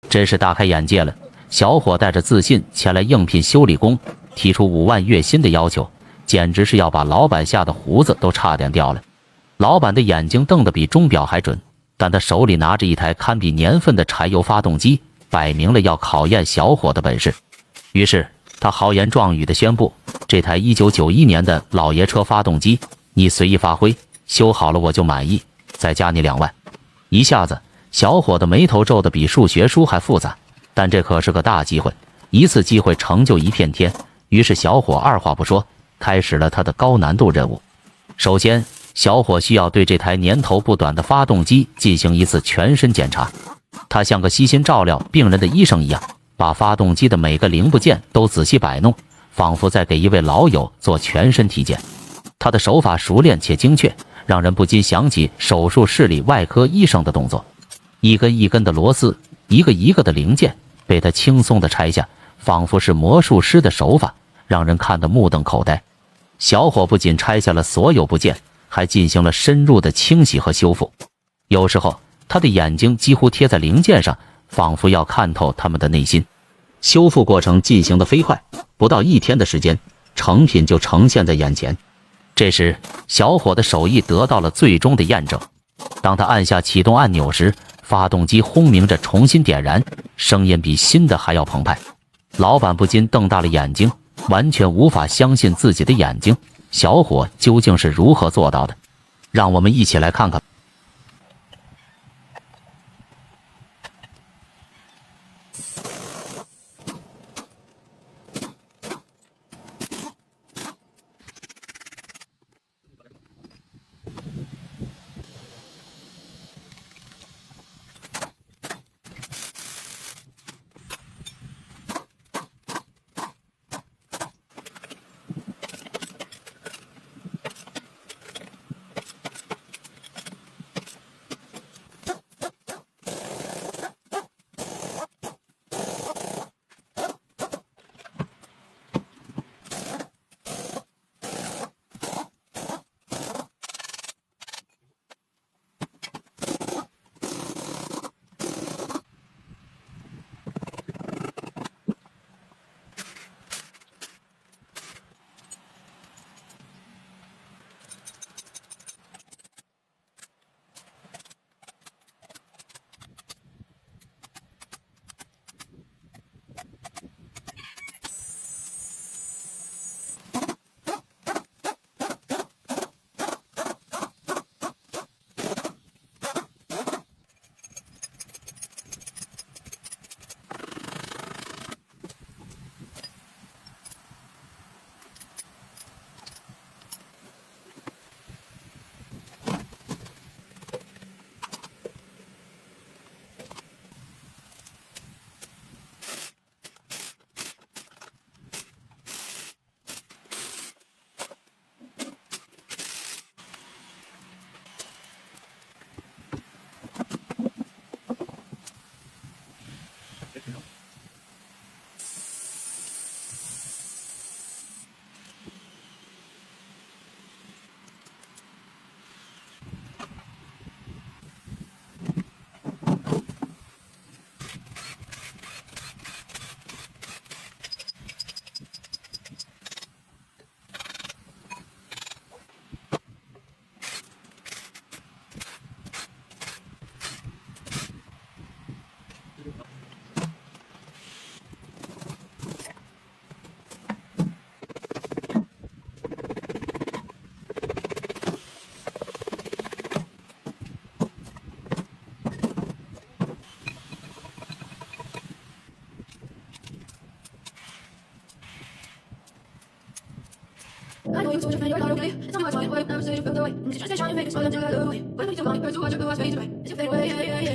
真是大开眼界了。小伙带着自信前来应聘修理工，提出5万月薪的要求，简直是要把老板吓得胡子都差点掉了。老板的眼睛瞪得比钟表还准，但他手里拿着一台堪比年份的柴油发动机，摆明了要考验小伙的本事。于是他豪言壮语地宣布，这台1991年的老爷车发动机你随意发挥，修好了我就满意，再加你2万。一下子小伙的眉头皱得比数学书还复杂，但这可是个大机会，一次机会成就一片天。于是小伙二话不说，开始了他的高难度任务。首先，小伙需要对这台年头不短的发动机进行一次全身检查。他像个悉心照料病人的医生一样，把发动机的每个零部件都仔细摆弄，仿佛在给一位老友做全身体检。他的手法熟练且精确，让人不禁想起手术室里外科医生的动作。一根一根的螺丝，一个一个的零件被他轻松地拆下，仿佛是魔术师的手法，让人看得目瞪口呆。小伙不仅拆下了所有部件，还进行了深入的清洗和修复。有时候他的眼睛几乎贴在零件上，仿佛要看透他们的内心。修复过程进行得飞快，不到1天的时间，成品就呈现在眼前。这时小伙的手艺得到了最终的验证。当他按下启动按钮时，发动机轰鸣着重新点燃，声音比新的还要澎湃。老板不禁瞪大了眼睛，完全无法相信自己的眼睛，小伙究竟是如何做到的？让我们一起来看看。I know you told your friend you're not okay. It's not my fault. Never say you felt that way. And you just try and make it so that you got away. What if you don't want to watch your girl fade away? As you fade away, yeah, yeah, yeah.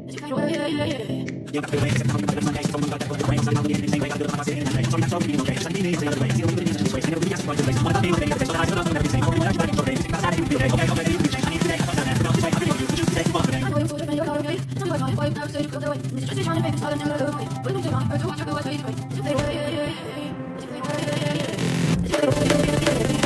As you fade away, yeah, yeah, yeah. You got to wait, it's coming back to Monday. Someone got that one away. Someone got anything. I got to do my city. So that's all we need, okay. So I need the other way. See what we need to do. And you'll be asking what you're doing. What about me? Okay, so I don't know everything. Only one everybody for it. Think about it. Okay, okay, okay. You change. I need to take. I don't know. I know you today. I know you told your friend you're not okay. It's not my fault. Never say you felt that way. And you just try and make it so that you got away. What if you don't want to watch your girl fade away? As you fade away, yeah, yeah, yeah. As you fade away, yeah, yeah, yeah. As you fade away, yeah, yeah, yeah.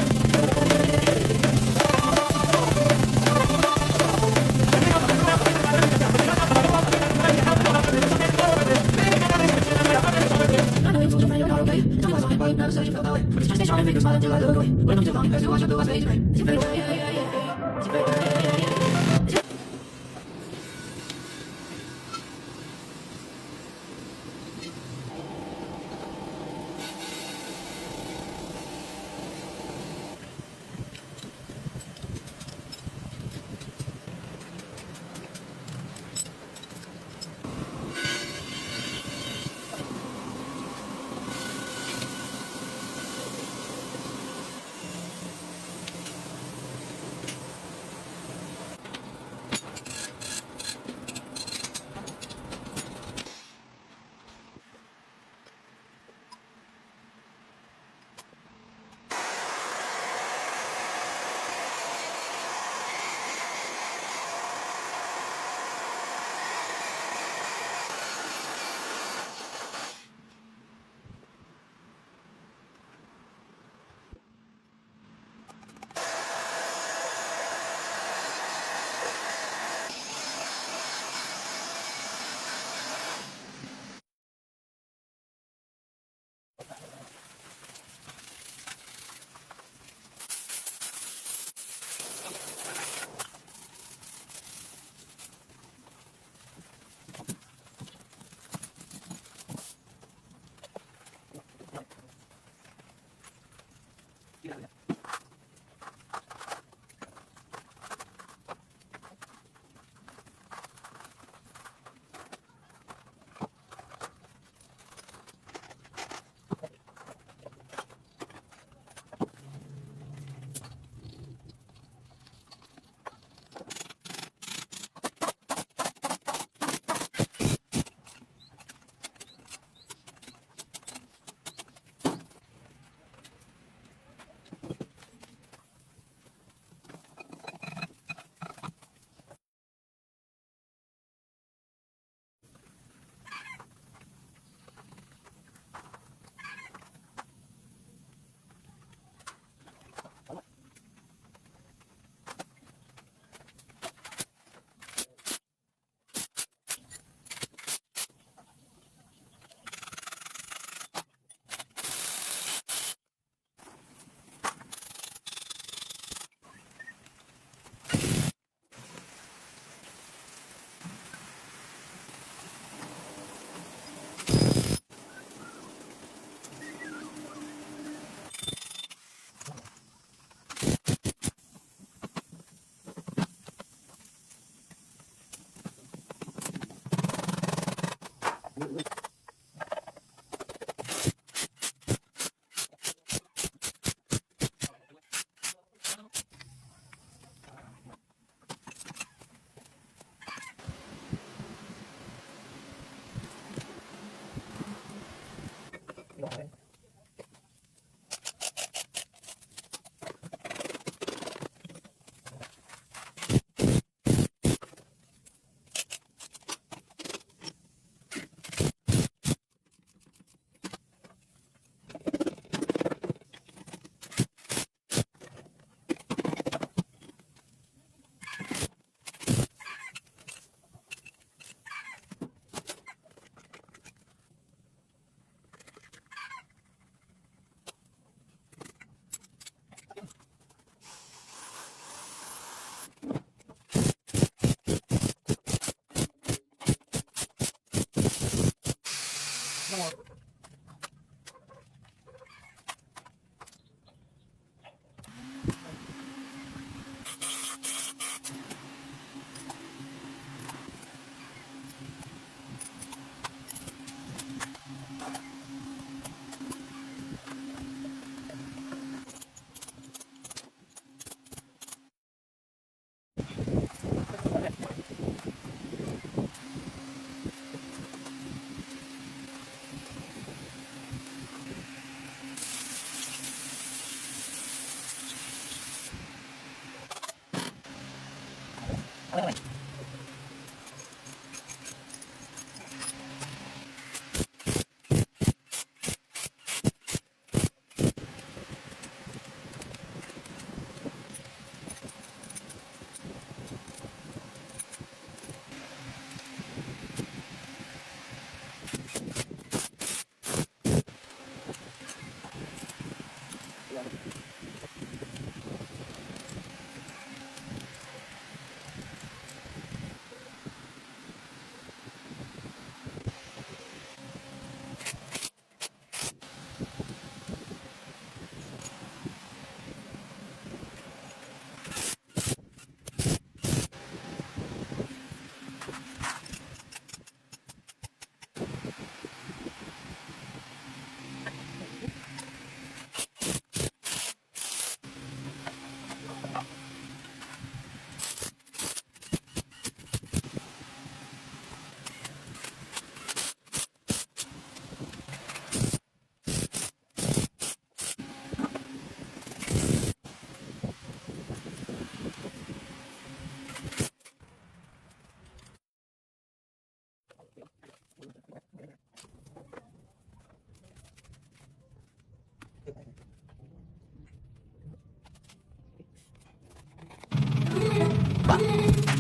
fall until I look away. When I'm too long, hurts to watch, I do I fade away. As you fade away, yeah, yeah, yeah. As you fade away, yeah, yeah, yeah. As you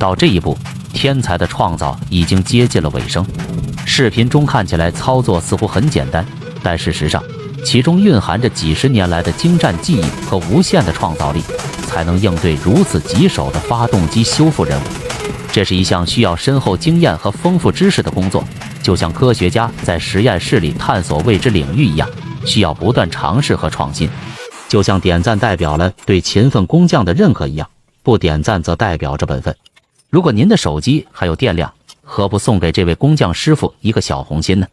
到这一步，天才的创造已经接近了尾声。视频中看起来操作似乎很简单，但事实上，其中蕴含着几十年来的精湛技艺和无限的创造力，才能应对如此棘手的发动机修复任务。这是一项需要深厚经验和丰富知识的工作，就像科学家在实验室里探索未知领域一样，需要不断尝试和创新。就像点赞代表了对勤奋工匠的认可一样，不点赞则代表着本分。如果您的手机还有电量，何不送给这位工匠师傅一个小红心呢？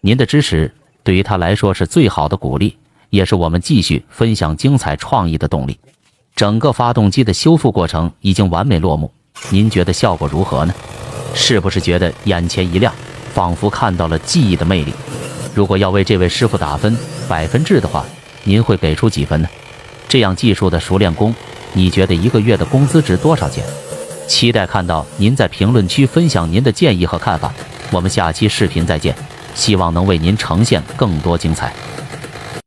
您的支持对于他来说是最好的鼓励，也是我们继续分享精彩创意的动力。整个发动机的修复过程已经完美落幕，您觉得效果如何呢？是不是觉得眼前一亮，仿佛看到了技艺的魅力？如果要为这位师傅打分100%制的话，您会给出几分呢？这样技术的熟练工，你觉得一个月的工资值多少钱？期待看到您在评论区分享您的建议和看法。我们下期视频再见，希望能为您呈现更多精彩。